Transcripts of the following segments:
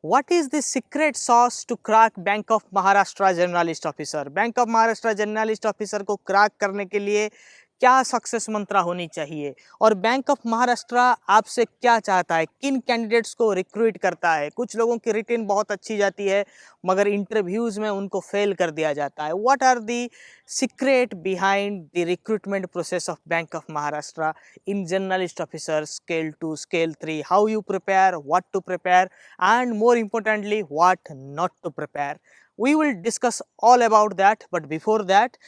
What is the secret sauce to crack bank of Maharashtra journalist officer? Bank of Maharashtra journalist officer को crack करने के लिए क्या success मंत्रा होनी चाहिए और बैंक ऑफ महाराष्ट्र आपसे क्या चाहता है, किन कैंडिडेट्स को रिक्रूट करता है? कुछ लोगों की रिटेन बहुत अच्छी जाती है मगर इंटरव्यूज में उनको फेल कर दिया जाता है. What are the secret behind the recruitment process of bank of Maharashtra in journalist officer scale 2 scale 3? How you prepare, what to prepare, and more importantly what not to prepare? We will discuss all about that, but before that,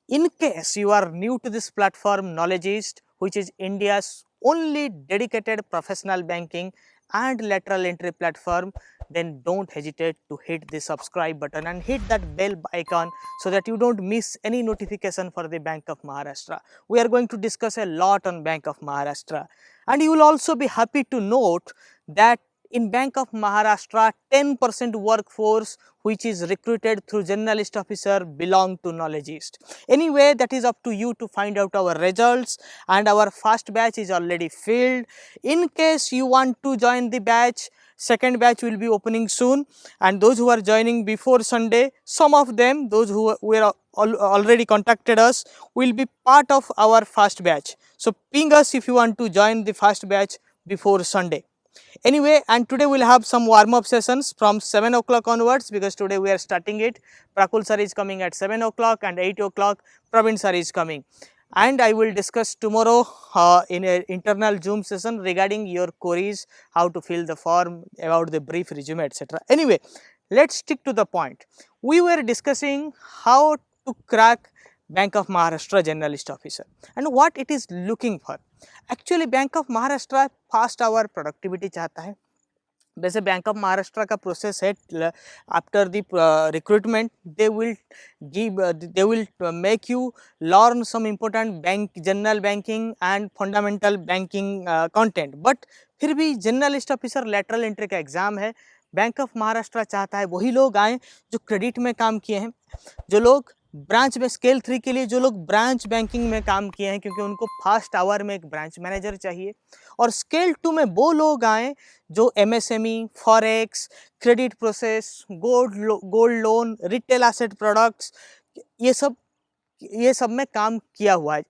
in case you are new to this platform Knowledgeist, which is India's only dedicated professional banking and lateral entry platform, then don't hesitate to hit the subscribe button and hit that bell icon so that you don't miss any notification for the Bank of Maharashtra. We are going to discuss a lot on Bank of Maharashtra, and you will also be happy to note that in Bank of Maharashtra 10% workforce which is recruited through journalist officer belong to Knowledgeist. Anyway, that is up to you to find out our results, and our first batch is already filled. In case you want to join the batch, second batch will be opening soon, and those who are joining before Sunday, some of them, those who were already contacted us, will be part of our first batch. So ping us if you want to join the first batch before Sunday. Anyway, and today we'll have some warm-up sessions from 7 o'clock onwards, because today we are starting it. Prakul sir is coming at 7 o'clock, and 8 o'clock Praveen sir is coming. And I will discuss tomorrow in an internal Zoom session regarding your queries, how to fill the form, about the brief resume, etc. Anyway, let's stick to the point. We were discussing how to crack Bank of Maharashtra journalist officer and what it is looking for. Actually bank of Maharashtra fast our productivity चाहता है. वैसे bank of Maharashtra का process है, after the recruitment they will make you learn some important bank general banking and fundamental banking content. But फिर भी journalist officer lateral entry का exam है. Bank of Maharashtra चाहता है वही लोग आएँ जो क्रेडिट में काम किए हैं, जो लोग ब्रांच में स्केल 3 के लिए जो लोग ब्रांच बैंकिंग में काम किए हैं, क्योंकि उनको फास्ट आवर में एक ब्रांच मैनेजर चाहिए. और स्केल 2 में वो लोग आए जो MSME, forex, credit process, gold loan, retail asset products, ये सब में काम किया हुआ है.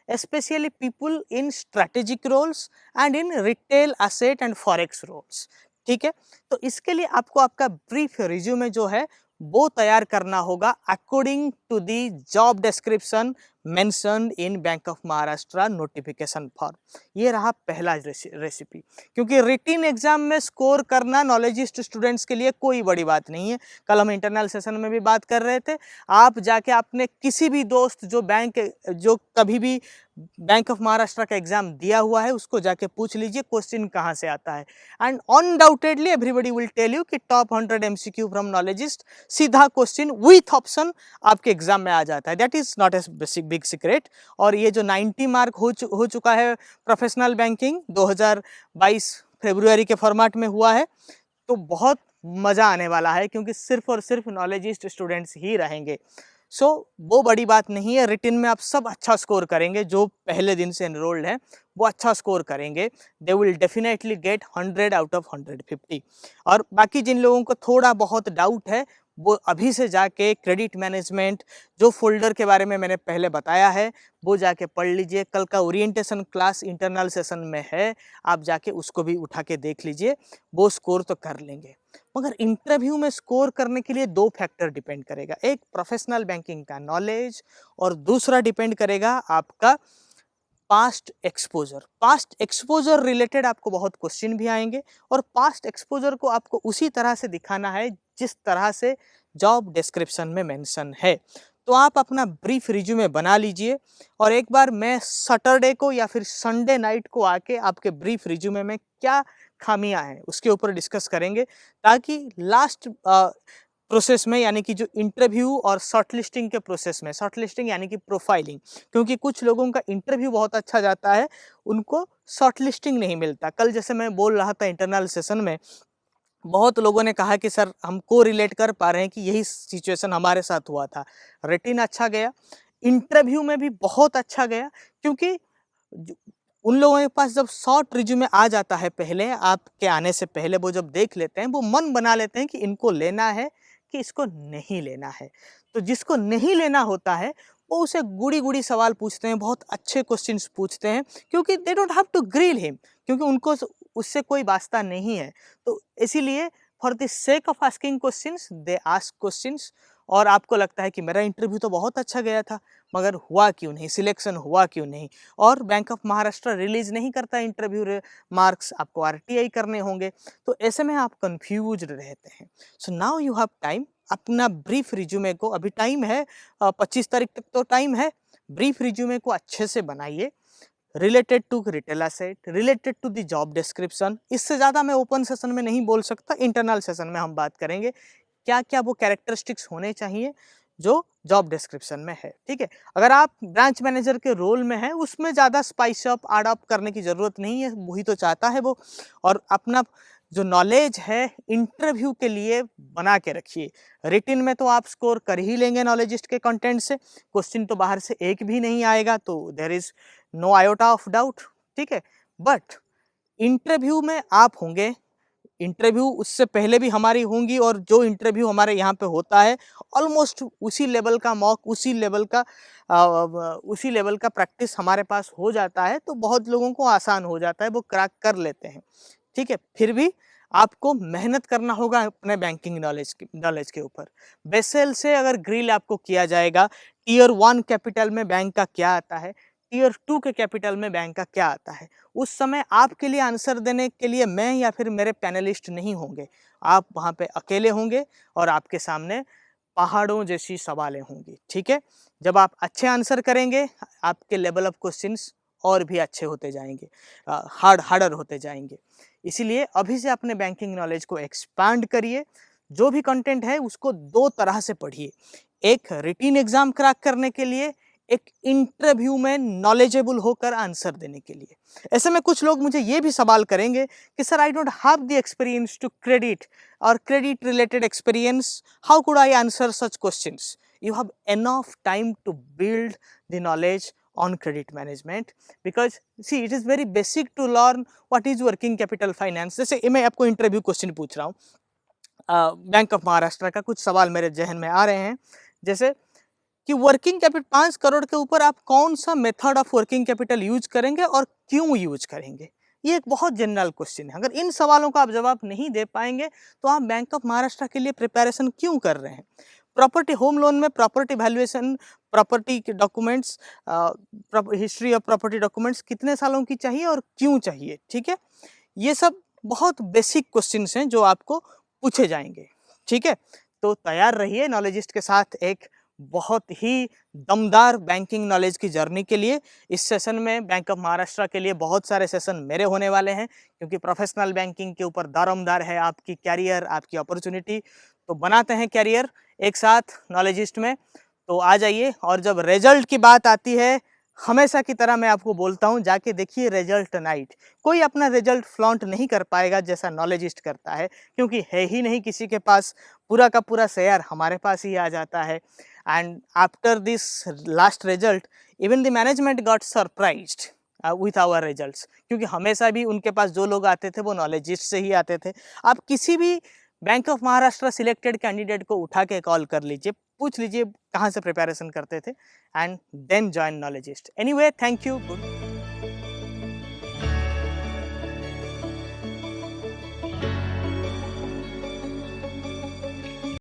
Specially people in strategic roles and in retail asset and forex roles. ठीक है, तो इसके लिए आपको आपका ब्रीफ रिज्यूमे जो है वो तैयार करना होगा according to the job description mentioned in bank of Maharashtra notification form. ये रहा पहला रेसिपी. क्योंकि रिटन एग्जाम में स्कोर करना नॉलेजिस्ट स्टूडेंट्स के लिए कोई बड़ी बात नहीं है. कल हम इंटरनल सेशन में भी बात कर रहे थे. आप जाके आपने किसी भी दोस्त जो कभी भी बैंक ऑफ महाराष्ट्र का एग्जाम दिया हुआ है उसको जाके पूछ लीजिए क्वेश्चन कहाँ से आता है, and undoubtedly everybody will tell you कि टॉप 100 एमसीक्यू फ्रॉम नॉलेजिस्ट सीधा क्वेश्चन विथ ऑप्शन आपके एग्जाम में आ जाता है. That is not a big secret. और ये जो 90 मार्क हो चुका है प्रोफेशनल बैंकिंग 2022 फरवरी के फॉर्मेट में हुआ है, तो बहुत मज़ा आने वाला है, क्योंकि सिर्फ और सिर्फ नॉलेजिस्ट स्टूडेंट्स ही रहेंगे. सो वो बड़ी बात नहीं है. रिटन में आप सब अच्छा स्कोर करेंगे, जो पहले दिन से एनरोल्ड है वो अच्छा स्कोर करेंगे. They will definitely get 100 out of 150. और बाकी जिन लोगों को थोड़ा बहुत डाउट है वो अभी से जाके क्रेडिट मैनेजमेंट जो फोल्डर के बारे में मैंने पहले बताया है वो जाके पढ़ लीजिए. कल का ओरिएंटेशन क्लास इंटरनल सेशन में है, आप जाके उसको भी उठा के देख लीजिए. वो स्कोर तो कर लेंगे, मगर इंटरव्यू में स्कोर करने के लिए 2 फैक्टर डिपेंड करेगा. एक प्रोफेशनल बैंकिंग का नॉलेज, और दूसरा डिपेंड करेगा आपका past exposure. Past exposure related आपको बहुत क्वेश्चन भी आएंगे, और पास्ट एक्सपोजर को आपको उसी तरह से दिखाना है जिस तरह से जॉब डिस्क्रिप्शन में मेंशन है. तो आप अपना ब्रीफ रिज्यूमे बना लीजिए, और एक बार मैं सैटरडे को या फिर संडे नाइट को आके आपके ब्रीफ रिज्यूमे में क्या खामियां हैं उसके ऊपर डिस्कस करेंगे, ताकि लास्ट प्रोसेस में, यानी कि जो इंटरव्यू और शॉर्टलिस्टिंग के प्रोसेस में, शॉर्टलिस्टिंग यानी कि प्रोफाइलिंग, क्योंकि कुछ लोगों का इंटरव्यू बहुत अच्छा जाता है उनको शॉर्टलिस्टिंग नहीं मिलता. कल जैसे मैं बोल रहा था इंटरनल सेशन में, बहुत लोगों ने कहा कि सर हम को रिलेट कर पा रहे हैं कि यही सिचुएशन हमारे साथ हुआ था. रिटन अच्छा गया, इंटरव्यू में भी बहुत अच्छा गया, क्योंकि उन लोगों के पास जब शॉर्ट रिज्यूमे आ जाता है पहले, आपके आने से पहले वो जब देख लेते हैं, वो मन बना लेते हैं कि इनको लेना है कि इसको नहीं लेना है। तो जिसको नहीं लेना होता है वो उसे गुड़ी-गुड़ी सवाल पूछते हैं, बहुत अच्छे क्वेश्चंस पूछते हैं, क्योंकि they don't have to grill him, क्योंकि उनको उससे कोई वास्ता नहीं है। तो इसीलिए for the sake of asking questions they ask questions. और आपको लगता है कि मेरा इंटरव्यू तो बहुत अच्छा गया था, मगर हुआ क्यों नहीं, सिलेक्शन हुआ क्यों नहीं। और बैंक ऑफ महाराष्ट्र रिलीज नहीं करता इंटरव्यू मार्क्स, आपको आरटीआई करने होंगे। तो ऐसे में आप कंफ्यूज रहते हैं। So now you have time, अपना ब्रीफ रिज्यूमे को, अभी टाइम है 25 तारीख तक तो टाइम है, ब्रीफ रिज्यूमे को अच्छे से बनाइए, related to retail asset, related to the job description. इससे ज़्यादा मैं ओपन सेशन में नहीं बोल सकता, इंटरनल सेशन में हम बात करेंगे क्या क्या वो कैरेक्टरिस्टिक्स होने चाहिए जो जॉब डिस्क्रिप्शन में है। ठीक है, अगर आप ब्रांच मैनेजर के रोल में हैं, उसमें ज़्यादा स्पाइस अप एड अप करने की ज़रूरत नहीं है, वही तो चाहता है वो। और अपना जो नॉलेज है इंटरव्यू के लिए बना के रखिए। रिटिन में तो आप स्कोर कर ही लेंगे नॉलेजिस्ट के कंटेंट से, क्वेश्चन तो बाहर से एक भी नहीं आएगा, तो there is no iota of doubt. ठीक है, बट इंटरव्यू में आप होंगे, इंटरव्यू उससे पहले भी हमारी होंगी, और जो इंटरव्यू हमारे यहाँ पे होता है ऑलमोस्ट उसी लेवल का मॉक, उसी लेवल का प्रैक्टिस हमारे पास हो जाता है, तो बहुत लोगों को आसान हो जाता है, वो क्रैक कर लेते हैं। ठीक है, फिर भी आपको मेहनत करना होगा अपने बैंकिंग नॉलेज के ऊपर। बेसेल से अगर ग्रिल आपको किया जाएगा, टीयर 1 कैपिटल में बैंक का क्या आता है, टीयर 2 के कैपिटल में बैंक का क्या आता है, उस समय आपके लिए आंसर देने के लिए मैं या फिर मेरे पैनलिस्ट नहीं होंगे। आप वहाँ पे अकेले होंगे और आपके सामने पहाड़ों जैसी सवालें होंगी। ठीक है, जब आप अच्छे आंसर करेंगे, आपके लेवल ऑफ क्वेश्चंस और भी अच्छे होते जाएंगे, हार्डर होते जाएंगे। इसीलिए अभी से अपने बैंकिंग नॉलेज को एक्सपांड करिए। जो भी कंटेंट है उसको दो तरह से पढ़िए, एक रिटिन एग्जाम क्रैक करने के लिए, एक इंटरव्यू में नॉलेजेबल होकर आंसर देने के लिए। ऐसे में कुछ लोग मुझे ये भी सवाल करेंगे कि sir I don't have the experience to credit और credit related experience, how could I answer such questions. You have enough time to build the knowledge on credit management, because see it is very basic to learn what is working capital finance। जैसे मैं आपको interview question पूछ रहा हूँ, bank of Maharashtra का कुछ सवाल मेरे जहन में आ रहे हैं, जैसे कि वर्किंग कैपिटल 5 करोड़ के ऊपर आप कौन सा method of working capital use करेंगे और क्यों यूज करेंगे। ये एक बहुत जनरल क्वेश्चन है। अगर इन सवालों का आप जवाब नहीं दे पाएंगे तो आप बैंक ऑफ महाराष्ट्र के लिए प्रिपरेशन क्यों कर रहे हैं। प्रॉपर्टी होम लोन में प्रॉपर्टी वैल्यूएशन, प्रॉपर्टी के documents, history of property documents कितने सालों की चाहिए और क्यों चाहिए। ठीक है, ये सब बहुत बेसिक क्वेश्चंस हैं जो आपको पूछे जाएंगे। ठीक है, तो तैयार रहिए नॉलेजिस्ट के साथ एक बहुत ही दमदार बैंकिंग नॉलेज की जर्नी के लिए। इस सेशन में बैंक ऑफ महाराष्ट्र के लिए बहुत सारे सेशन मेरे होने वाले हैं, क्योंकि प्रोफेशनल बैंकिंग के ऊपर दारोमदार है आपकी कैरियर, आपकी अपॉर्चुनिटी। तो बनाते हैं कैरियर एक साथ नॉलेजिस्ट में। तो आ जाइए, और जब रिजल्ट की बात आती है, हमेशा की तरह मैं आपको बोलता हूँ, जाके देखिए रिजल्ट नाइट। कोई अपना रिजल्ट फ्लॉन्ट नहीं कर पाएगा जैसा नॉलेजिस्ट करता है, क्योंकि है ही नहीं किसी के पास, पूरा का पूरा शेयर हमारे पास ही आ जाता है। And after this last result even the management got surprised with our results, क्योंकि हमेशा भी उनके पास जो लोग आते थे वो नॉलेजिस्ट से ही आते थे। आप किसी भी bank of Maharashtra selected candidate को उठा के कॉल कर लीजिए, पूछ लीजिए कहाँ से प्रिपरेशन करते थे, and then join Knowledgist. Anyway, thank you, good.